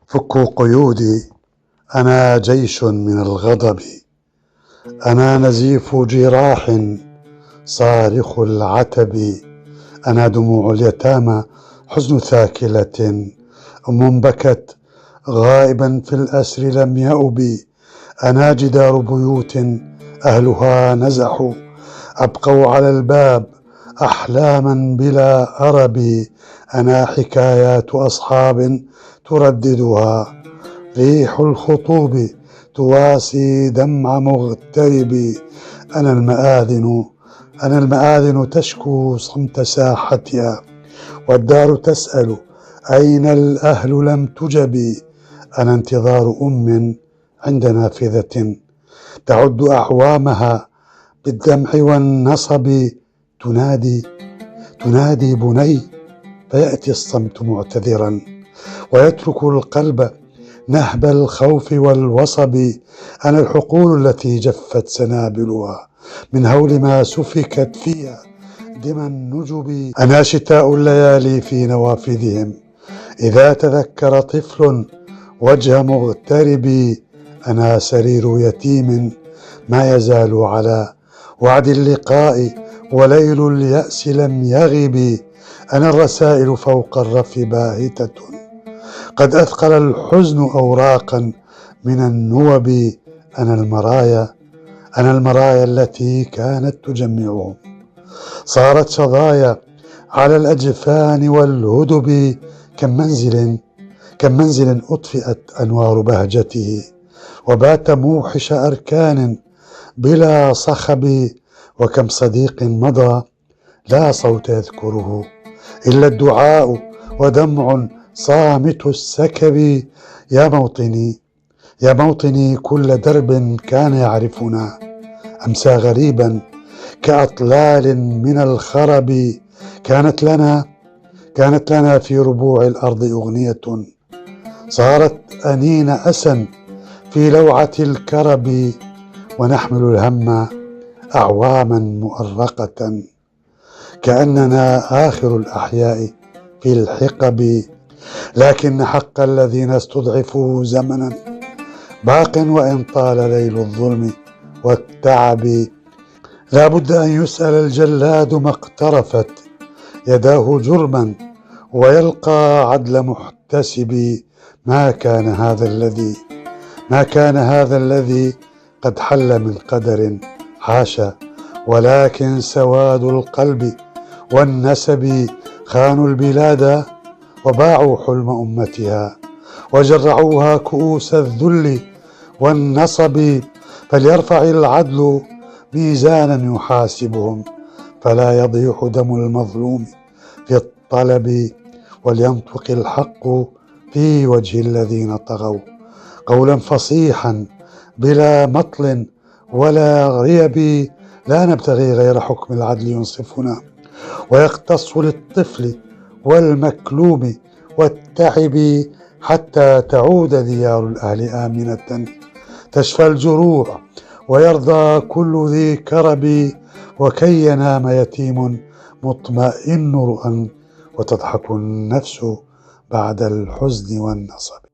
فكوا قيودي، أنا جيش من الغضب، أنا نزيف جراح صارخ العتب، أنا دموع اليتامى حزن ثاكلة، أم بكت غائبا في الأسر لم يؤب، أنا جدار بيوت أهلها نزحوا، أبقوا على الباب أحلاما بلا أرب، أنا حكايات أصحاب ترددها، ريح الخطوب تواسي دمع مغترب، أنا المآذن تشكو صمت ساحتها، والدار تسأل أين الأهل لم تجب، أنا انتظار أم عند نافذة تعد أعوامها بالدمع والنصب، تنادي بني، فيأتي الصمت معتذرا ويترك القلب نهب الخوف والوصب، أنا الحقول التي جفت سنابلها من هول ما سفكت فيها دمى النجب، أنا شتاء الليالي في نوافذهم إذا تذكر طفل وجه مغترب، أنا سرير يتيم ما يزال على وعد اللقاء وليل اليأس لم يغب، أنا الرسائل فوق الرف باهتة قد أثقل الحزن أوراقا من النوب، أنا المرايا التي كانت تجمعهم صارت شظايا على الأجفان والهدب، كم منزل أطفئت أنوار بهجته وبات موحش أركان بلا صخب، وكم صديق مضى لا صوت يذكره إلا الدعاء ودمع صامت السكب، يا موطني كل درب كان يعرفنا أمسى غريبا كأطلال من الخرب، كانت لنا في ربوع الأرض أغنية صارت أنين أسى في لوعة الكرب، ونحمل الهم أعواما مؤرقة كأننا آخر الأحياء في الحقب، لكن حق الذين استضعفوا زمنا باق وإن طال ليل الظلم والتعب، لا بد أن يسأل الجلاد ما اقترفت يداه جرما ويلقى عدل محتسب، ما كان هذا الذي قد حل من قدر حاشا، ولكن سواد القلب والنسب خانوا البلاد وباعوا حلم أمتها وجرعوها كؤوس الذل والنصب، فليرفع العدل ميزانا يحاسبهم فلا يضيح دم المظلوم في الطلب، ولينطق الحق في وجه الذين طغوا قولا فصيحا بلا مطل ولا ريب، لا نبتغي غير حكم العدل ينصفنا ويقتص للطفل والمكلوم والتعب، حتى تعود ديار الأهل آمنة تشفى الجروح ويرضى كل ذي كرب، وكي ينام يتيم مطمئن رؤى وتضحك النفس بعد الحزن والنصب.